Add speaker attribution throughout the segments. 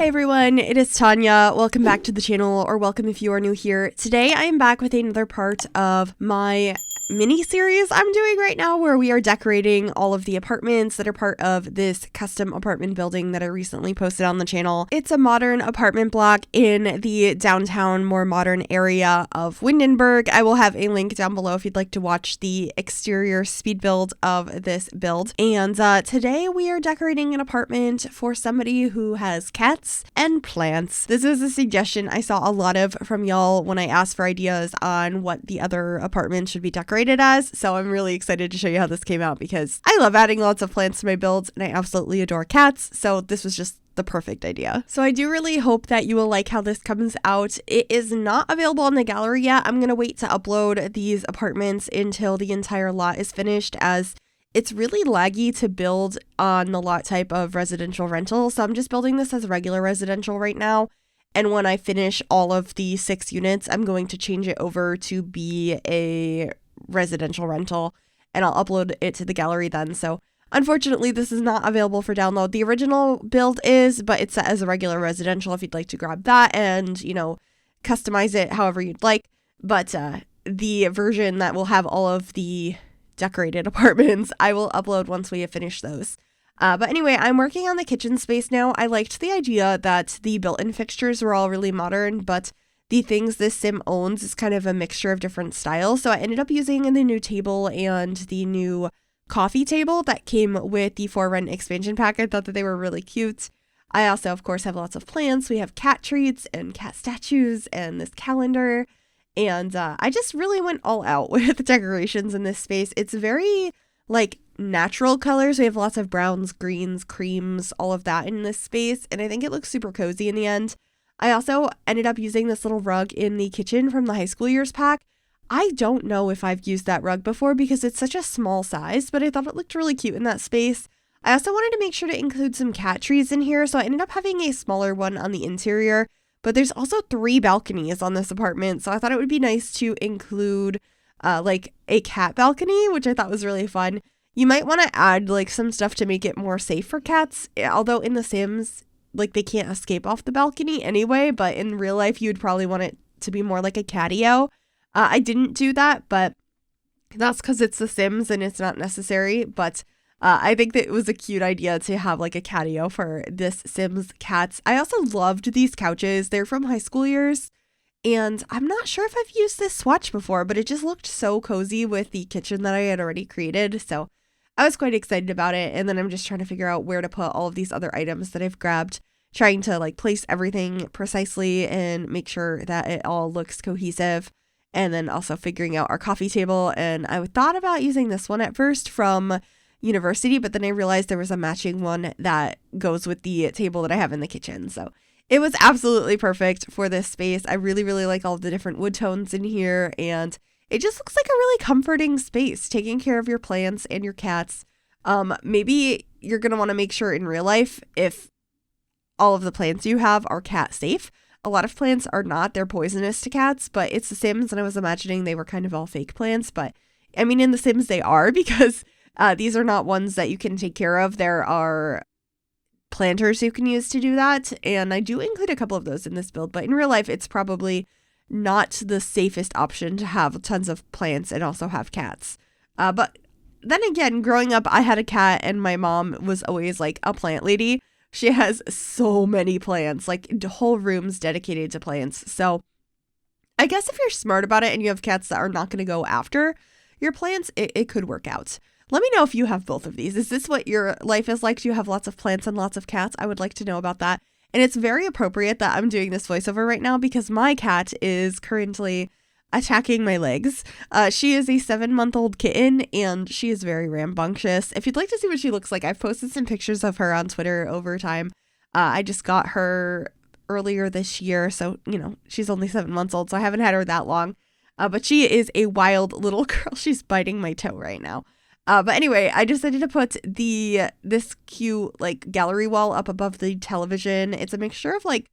Speaker 1: Hey everyone, it is Tanya. Welcome back to the channel, or welcome if you are new here. Today I am back with another part of my mini-series I'm doing right now where we are decorating all of the apartments that are part of this custom apartment building that I recently posted on the channel. It's a modern apartment block in the downtown, more modern area of Windenburg. I will have a link down below if you'd like to watch the exterior speed build of this build. And today we are decorating an apartment for somebody who has cats and plants. This is a suggestion I saw a lot of from y'all when I asked for ideas on what the other apartments should be decorated as, so I'm really excited to show you how this came out because I love adding lots of plants to my builds and I absolutely adore cats, so this was just the perfect idea. So I do really hope that you will like how this comes out. It is not available on the gallery yet. I'm gonna wait to upload these apartments until the entire lot is finished, as it's really laggy to build on the lot type of residential rental, so I'm just building this as regular residential right now. And when I finish all of the 6 units, I'm going to change it over to be a residential rental, and I'll upload it to the gallery then. So unfortunately this is not available for download. The original build is, but it's set as a regular residential if you'd like to grab that and, you know, customize it however you'd like. But the version that will have all of the decorated apartments, I will upload once we have finished those. But anyway, I'm working on the kitchen space now. I liked the idea that the built-in fixtures were all really modern, but the things this sim owns is kind of a mixture of different styles. So I ended up using the new table and the new coffee table that came with the For Rent expansion pack. I thought that they were really cute. I also, of course, have lots of plants. We have cat treats and cat statues and this calendar. And I just really went all out with the decorations in this space. It's very like natural colors. We have lots of browns, greens, creams, all of that in this space. And I think it looks super cozy in the end. I also ended up using this little rug in the kitchen from the high school years pack. I don't know if I've used that rug before because it's such a small size, but I thought it looked really cute in that space. I also wanted to make sure to include some cat trees in here, so I ended up having a smaller one on the interior, but there's also 3 balconies on this apartment, so I thought it would be nice to include like a cat balcony, which I thought was really fun. You might want to add like some stuff to make it more safe for cats, although in The Sims, like they can't escape off the balcony anyway, but in real life, you'd probably want it to be more like a catio. I didn't do that, but that's because it's The Sims and it's not necessary. But I think that it was a cute idea to have like a catio for this Sims cats. I also loved these couches. They're from high school years. And I'm not sure if I've used this swatch before, but it just looked so cozy with the kitchen that I had already created. So I was quite excited about it, and then I'm just trying to figure out where to put all of these other items that I've grabbed, trying to like place everything precisely and make sure that it all looks cohesive, and then also figuring out our coffee table. And I thought about using this one at first from university, but then I realized there was a matching one that goes with the table that I have in the kitchen. So it was absolutely perfect for this space. I really, really like all of the different wood tones in here, and it just looks like a really comforting space, taking care of your plants and your cats. Maybe you're going to want to make sure in real life if all of the plants you have are cat safe. A lot of plants are not. They're poisonous to cats, but it's The Sims, and I was imagining they were kind of all fake plants. But I mean, in The Sims they are, because these are not ones that you can take care of. There are planters you can use to do that, and I do include a couple of those in this build, but in real life it's probably not the safest option to have tons of plants and also have cats. But then again, growing up, I had a cat and my mom was always like a plant lady. She has so many plants, like whole rooms dedicated to plants. So I guess if you're smart about it and you have cats that are not going to go after your plants, it could work out. Let me know if you have both of these. Is this what your life is like? Do you have lots of plants and lots of cats? I would like to know about that. And it's very appropriate that I'm doing this voiceover right now because my cat is currently attacking my legs. She is a 7-month-old kitten and she is very rambunctious. If you'd like to see what she looks like, I've posted some pictures of her on Twitter over time. I just got her earlier this year, so, you know, she's only 7 months old, so I haven't had her that long. But she is a wild little girl. She's biting my toe right now. But anyway, I decided to put this cute like gallery wall up above the television. It's a mixture of like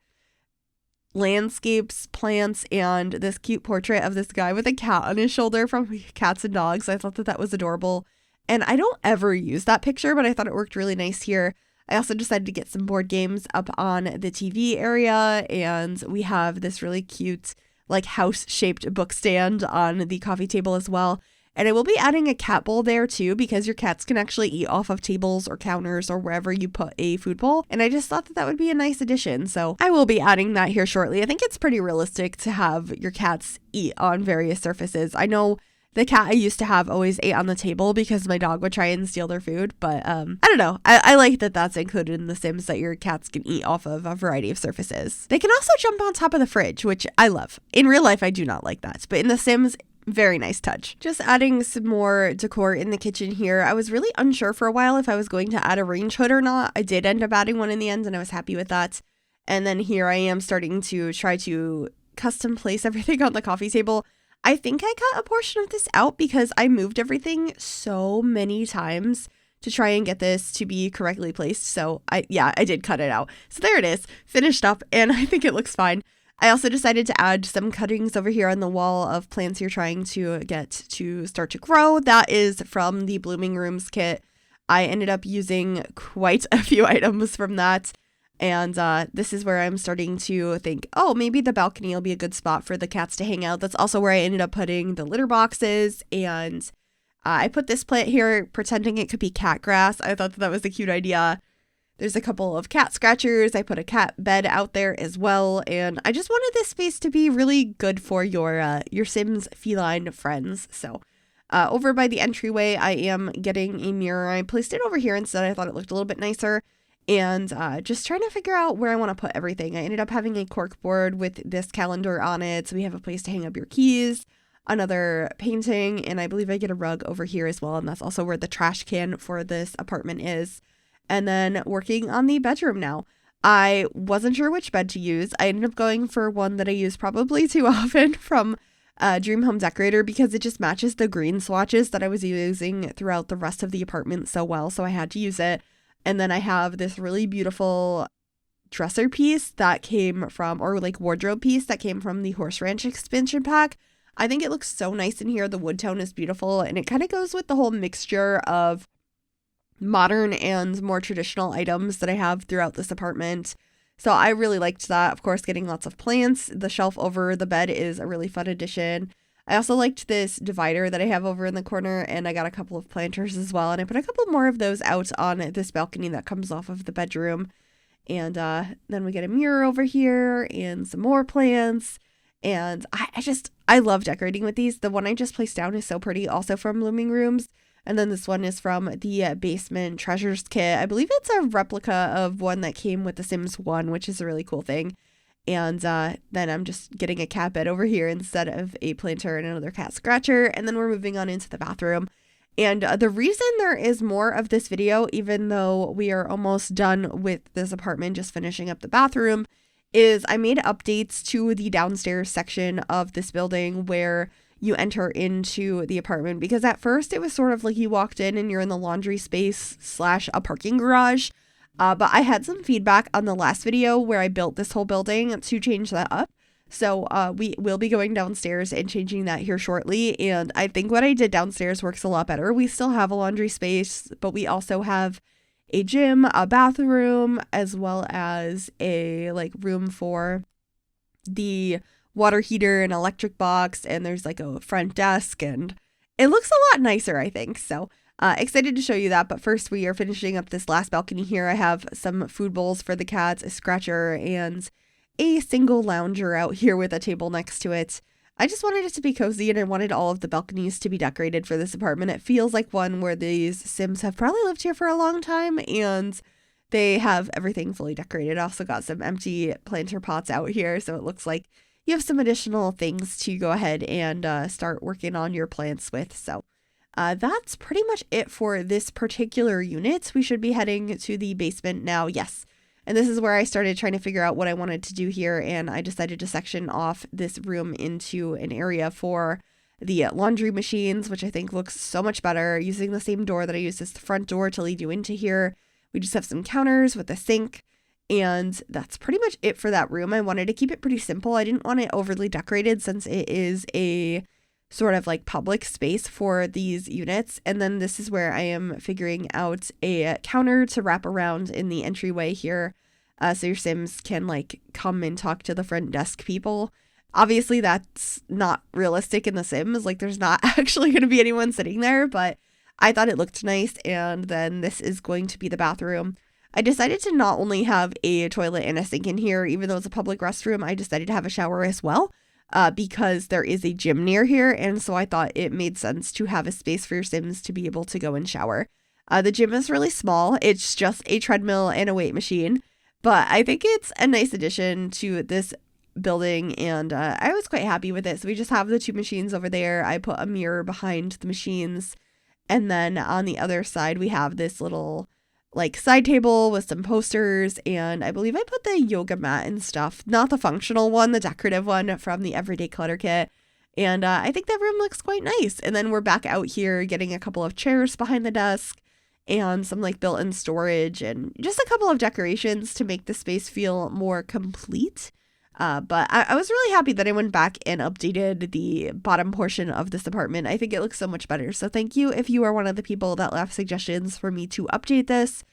Speaker 1: landscapes, plants, and this cute portrait of this guy with a cat on his shoulder from Cats and Dogs. I thought that was adorable. And I don't ever use that picture, but I thought it worked really nice here. I also decided to get some board games up on the TV area, and we have this really cute like house-shaped book stand on the coffee table as well. And I will be adding a cat bowl there too, because your cats can actually eat off of tables or counters or wherever you put a food bowl. And I just thought that that would be a nice addition. So I will be adding that here shortly. I think it's pretty realistic to have your cats eat on various surfaces. I know the cat I used to have always ate on the table because my dog would try and steal their food. But I don't know. I like that that's included in The Sims, that your cats can eat off of a variety of surfaces. They can also jump on top of the fridge, which I love. In real life, I do not like that. But in The Sims, very nice touch. Just adding some more decor in the kitchen here. I was really unsure for a while if I was going to add a range hood or not. I did end up adding one in the end, and I was happy with that. And then here I am starting to try to custom place everything on the coffee table. I think I cut a portion of this out because I moved everything so many times to try and get this to be correctly placed. So I did cut it out. So there it is, finished up, and I think it looks fine. I also decided to add some cuttings over here on the wall of plants you're trying to get to start to grow. That is from the Blooming Rooms kit. I ended up using quite a few items from that. And this is where I'm starting to think, oh, maybe the balcony will be a good spot for the cats to hang out. That's also where I ended up putting the litter boxes. And I put this plant here pretending it could be cat grass. I thought that was a cute idea. There's a couple of cat scratchers. I put a cat bed out there as well. And I just wanted this space to be really good for your Sims feline friends. So over by the entryway, I am getting a mirror. I placed it over here instead. I thought it looked a little bit nicer. And just trying to figure out where I want to put everything. I ended up having a cork board with this calendar on it. So we have a place to hang up your keys, another painting, and I believe I get a rug over here as well. And that's also where the trash can for this apartment is. And then working on the bedroom now. I wasn't sure which bed to use. I ended up going for one that I use probably too often from Dream Home Decorator because it just matches the green swatches that I was using throughout the rest of the apartment so well. So I had to use it. And then I have this really beautiful dresser piece that came from, or like wardrobe piece that came from the Horse Ranch expansion pack. I think it looks so nice in here. The wood tone is beautiful, and it kind of goes with the whole mixture of modern and more traditional items that I have throughout this apartment. So I really liked that. Of course, getting lots of plants. The shelf over the bed is a really fun addition. I also liked this divider that I have over in the corner, and I got a couple of planters as well. And I put a couple more of those out on this balcony that comes off of the bedroom. And then we get a mirror over here and some more plants. And I love decorating with these. The one I just placed down is so pretty, also from Blooming Rooms. And then this one is from the Basement Treasures kit. I believe it's a replica of one that came with The Sims 1, which is a really cool thing. And then I'm just getting a cat bed over here instead of a planter and another cat scratcher. And then we're moving on into the bathroom. And the reason there is more of this video, even though we are almost done with this apartment, just finishing up the bathroom, is I made updates to the downstairs section of this building where you enter into the apartment. Because at first it was sort of like you walked in and you're in the laundry space / a parking garage. But I had some feedback on the last video where I built this whole building to change that up. So we will be going downstairs and changing that here shortly. And I think what I did downstairs works a lot better. We still have a laundry space, but we also have a gym, a bathroom, as well as a room for the water heater and electric box. And there's a front desk, and it looks a lot nicer, I think. So excited to show you that, but first we are finishing up this last balcony here. I have some food bowls for the cats, a scratcher, and a single lounger out here with a table next to it. I just wanted it to be cozy, and I wanted all of the balconies to be decorated for this apartment. It feels like one where these Sims have probably lived here for a long time, and they have everything fully decorated. I also got some empty planter pots out here, so it looks like you have some additional things to go ahead and start working on your plants with. So that's pretty much it for this particular unit. We should be heading to the basement now. Yes. And this is where I started trying to figure out what I wanted to do here. And I decided to section off this room into an area for the laundry machines, which I think looks so much better, using the same door that I used as the front door to lead you into here. We just have some counters with a sink. And that's pretty much it for that room. I wanted to keep it pretty simple. I didn't want it overly decorated since it is a sort of like public space for these units. And then this is where I am figuring out a counter to wrap around in the entryway here. So your Sims can like come and talk to the front desk people. Obviously that's not realistic in the Sims. Like there's not actually going to be anyone sitting there, but I thought it looked nice. And then this is going to be the bathroom. I decided to not only have a toilet and a sink in here, even though it's a public restroom, I decided to have a shower as well. Because there is a gym near here, and so I thought it made sense to have a space for your Sims to be able to go and shower. The gym is really small. It's just a treadmill and a weight machine, but I think it's a nice addition to this building, and I was quite happy with it. So we just have the 2 machines over there. I put a mirror behind the machines, and then on the other side we have this little like side table with some posters, and I believe I put the yoga mat and stuff, not the functional one, the decorative one from the Everyday Clutter Kit. And I think that room looks quite nice. And then we're back out here getting a couple of chairs behind the desk and some like built-in storage and just a couple of decorations to make the space feel more complete. But I was really happy that I went back and updated the bottom portion of this apartment. I think it looks so much better. So thank you if you are one of the people that left suggestions for me to update this.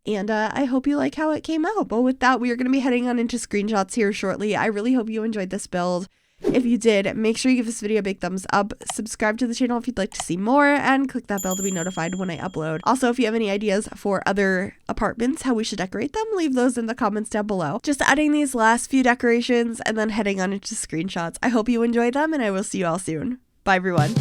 Speaker 1: And I hope you like how it came out. But with that, we are going to be heading on into screenshots here shortly. I really hope you enjoyed this build. If you did, make sure you give this video a big thumbs up, subscribe to the channel if you'd like to see more, and click that bell to be notified when I upload. Also, if you have any ideas for other apartments, how we should decorate them, leave those in the comments down below. Just adding these last few decorations and then heading on into screenshots. I hope you enjoyed them, and I will see you all soon. Bye, everyone.